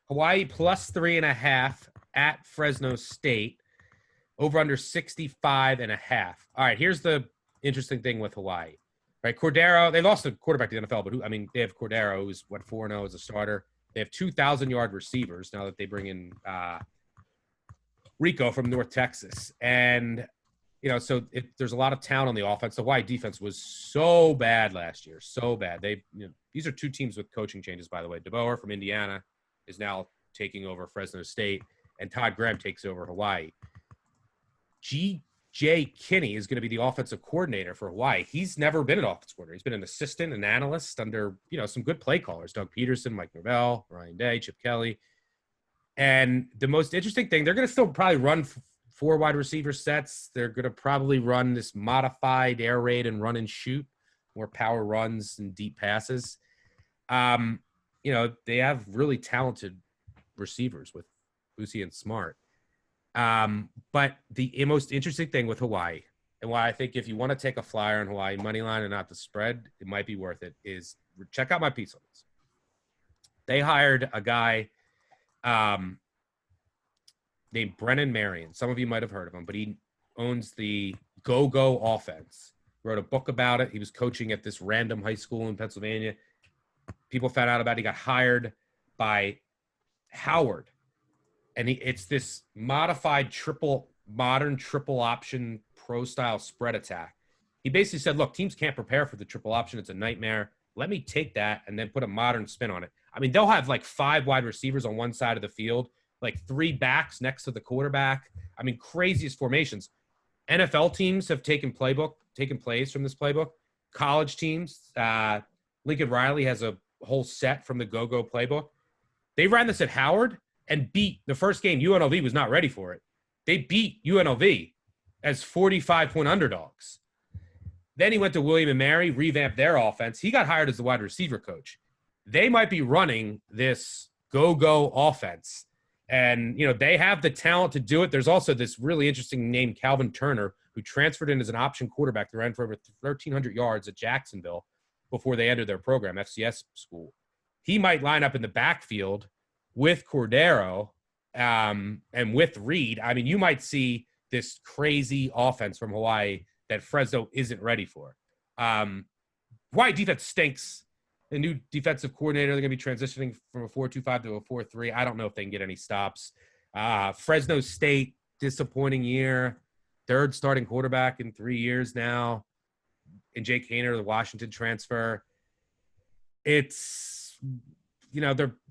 Hawaii plus 3.5 at Fresno State. Over under 65.5. All right, here's the interesting thing with Hawaii. Right, Cordero, they lost a quarterback to the NFL, but they have Cordero, who's 4-0 as a starter. They have 2,000-yard receivers now that they bring in Rico from North Texas. And, so there's a lot of talent on the offense. The Hawaii defense was so bad last year, so bad. These are two teams with coaching changes, by the way. DeBoer from Indiana is now taking over Fresno State, and Todd Graham takes over Hawaii. G.J. Kinney is going to be the offensive coordinator for Hawaii. He's never been an offensive coordinator. He's been an assistant, an analyst under, some good play callers. Doug Peterson, Mike Norvell, Ryan Day, Chip Kelly. And the most interesting thing, they're going to still probably run 4 wide receiver sets. They're going to probably run this modified air raid and run and shoot, more power runs and deep passes. They have really talented receivers with Busi and Smart. But the most interesting thing with Hawaii, and why I think if you want to take a flyer on Hawaii money line and not the spread, it might be worth it, is check out my piece on this. They hired a guy named Brennan Marion. Some of you might have heard of him, but he owns the Go-Go Offense. Wrote a book about it. He was coaching at this random high school in Pennsylvania. People found out about it. He got hired by Howard. And it's this modified modern triple option pro style spread attack. He basically said, look, teams can't prepare for the triple option. It's a nightmare. Let me take that and then put a modern spin on it. They'll have 5 wide receivers on one side of the field, 3 backs next to the quarterback. Craziest formations. NFL teams have taken plays from this playbook. College teams, Lincoln Riley has a whole set from the Go-Go playbook. They ran this at Howard and beat the first game. UNLV was not ready for it. They beat UNLV as 45-point underdogs. Then he went to William & Mary, revamped their offense. He got hired as the wide receiver coach. They might be running this Go-Go offense. And, they have the talent to do it. There's also this really interesting name, Calvin Turner, who transferred in as an option quarterback. They ran for over 1,300 yards at Jacksonville before they entered their program, FCS school. He might line up in the backfield with Cordero and with Reed. You might see this crazy offense from Hawaii that Fresno isn't ready for. Hawaii defense stinks. The new defensive coordinator, they're going to be transitioning from a 4-2-5 to a 4-3. I don't know if they can get any stops. Fresno State, disappointing year. 3rd starting quarterback in 3 years now. And Jake Haener, the Washington transfer. It's,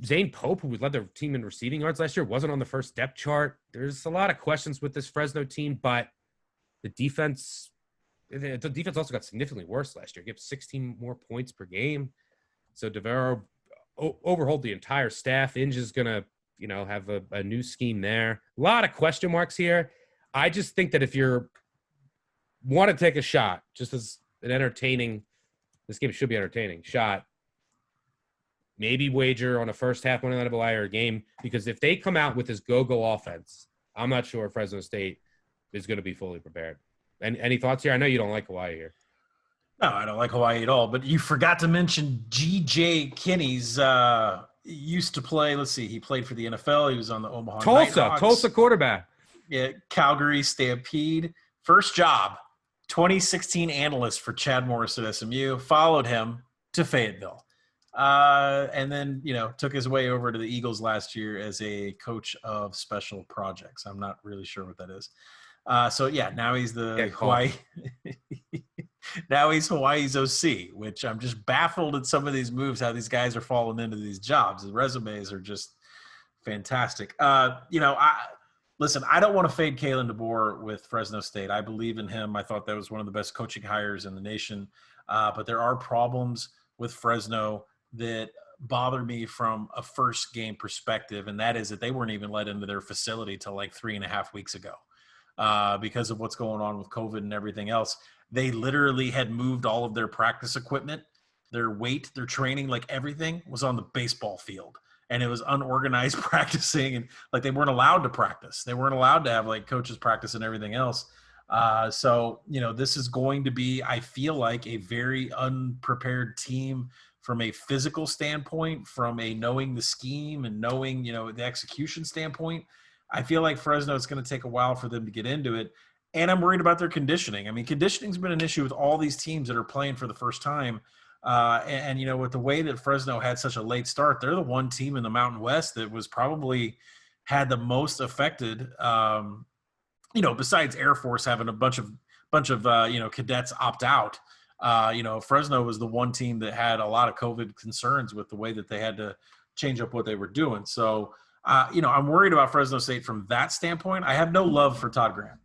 Zane Pope, who led their team in receiving yards last year, wasn't on the first depth chart. There's a lot of questions with this Fresno team, but the defense also got significantly worse last year. It gave 16 more points per game. So DeVero overhauled the entire staff. Inge is going to, have a new scheme there. A lot of question marks here. I just think that if you want to take a shot, just as an entertaining, this game should be entertaining, shot, maybe wager on a first half money line of Hawaii or a game, because if they come out with this go-go offense, I'm not sure Fresno State is going to be fully prepared. And any thoughts here? I know you don't like Hawaii here. No, I don't like Hawaii at all. But you forgot to mention G.J. Kinney's used to play. Let's see. He played for the NFL. He was on the Omaha Nighthawks. Tulsa quarterback. Yeah, Calgary Stampede. First job, 2016 analyst for Chad Morris at SMU. Followed him to Fayetteville. And then, took his way over to the Eagles last year as a coach of special projects. I'm not really sure what that is. Now he's the Hawaii. Now he's Hawaii's OC, which I'm just baffled at some of these moves, how these guys are falling into these jobs. The resumes are just fantastic. Listen, I don't want to fade Kalen DeBoer with Fresno State. I believe in him. I thought that was one of the best coaching hires in the nation. But there are problems with Fresno that bother me from a first game perspective, and that is that they weren't even let into their facility till 3.5 weeks ago because of what's going on with COVID and everything else. They literally had moved all of their practice equipment, their weight, their training, everything was on the baseball field. And it was unorganized practicing, and they weren't allowed to practice. They weren't allowed to have coaches practice and everything else. This is going to be, I feel like, a very unprepared team from a physical standpoint, from a knowing the scheme and knowing, the execution standpoint. I feel like Fresno, it's going to take a while for them to get into it. And I'm worried about their conditioning. I mean, conditioning's been an issue with all these teams that are playing for the first time. With the way that Fresno had such a late start, they're the one team in the Mountain West that was probably had the most affected, besides Air Force having a bunch of cadets opt out. Fresno was the one team that had a lot of COVID concerns with the way that they had to change up what they were doing. So, I'm worried about Fresno State from that standpoint. I have no love for Todd Graham.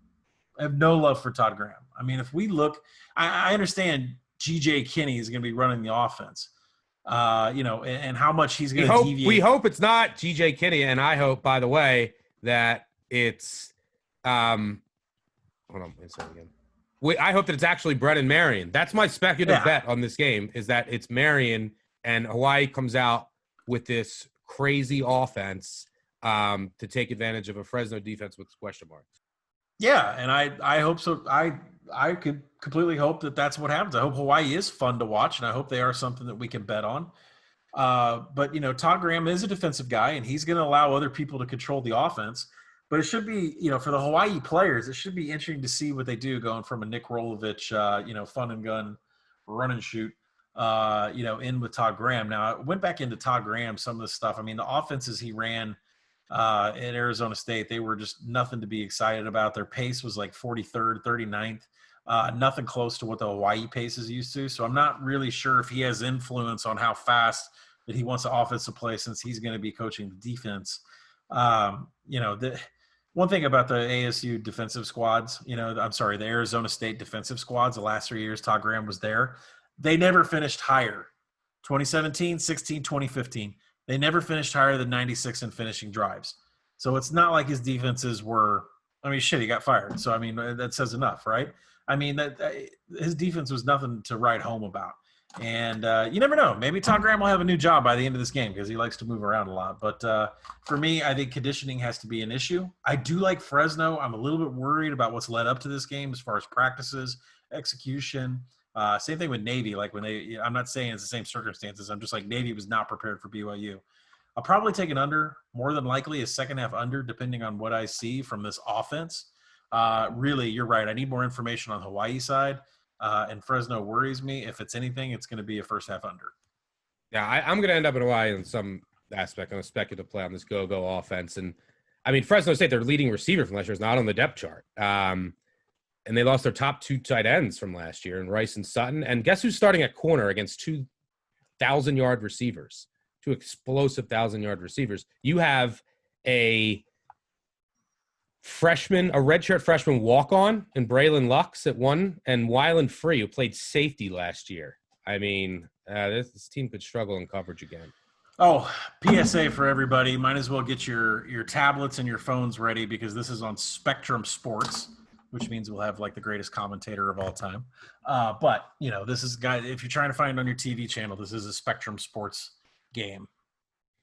I mean, if we look, I understand G.J. Kinney is going to be running the offense, and how much he's going to deviate. We hope it's not G.J. Kinney, and I hope, by the way, that it's hold on, wait a second again. I hope that it's actually Brennan Marion. That's my speculative bet on this game, is that it's Marion and Hawaii comes out with this crazy offense to take advantage of a Fresno defense with question marks. Yeah, and I hope so. I could completely hope that that's what happens. I hope Hawaii is fun to watch, and I hope they are something that we can bet on. But Todd Graham is a defensive guy, and he's going to allow other people to control the offense. But it should be, for the Hawaii players, it should be interesting to see what they do going from a Nick Rolovich, fun and gun, run and shoot, in with Todd Graham. Now, I went back into Todd Graham, some of the stuff. I mean, the offenses he ran at Arizona State, they were just nothing to be excited about. Their pace was like 43rd, 39th, nothing close to what the Hawaii pace is used to. So I'm not really sure if he has influence on how fast that he wants the offense to play, since he's going to be coaching the defense. One thing about the ASU defensive squads, the Arizona State defensive squads, the last 3 years Todd Graham was there, they never finished higher. 2017, 16, 2015. They never finished higher than 96 in finishing drives. So it's not like his defenses were – he got fired. So, that says enough, right? His defense was nothing to write home about. And you never know. Maybe Todd Graham will have a new job by the end of this game because he likes to move around a lot. But for me, I think conditioning has to be an issue. I do like Fresno. I'm a little bit worried about what's led up to this game as far as practices, execution. Same thing with Navy. Like I'm not saying it's the same circumstances. I'm just like Navy was not prepared for BYU. I'll probably take an under, more than likely a second half under, depending on what I see from this offense. Really, you're right. I need more information on the Hawaii side. And Fresno worries me. If it's anything, it's going to be a first half under. Yeah, I'm going to end up in Hawaii in some aspect on a speculative play on this go-go offense. And, Fresno State, their leading receiver from last year is not on the depth chart. And they lost their top two tight ends from last year, in Rice and Sutton. And guess who's starting at corner against 2,000-yard receivers, two explosive 1,000-yard receivers? You have a redshirt freshman walk-on in Braylon Lux at one, and Wyland Free, who played safety last year. This team could struggle in coverage again. Oh, PSA for everybody. Might as well get your tablets and your phones ready, because this is on Spectrum Sports, which means we'll have like the greatest commentator of all time. But this is, guys, if you're trying to find it on your TV channel, this is a Spectrum Sports game.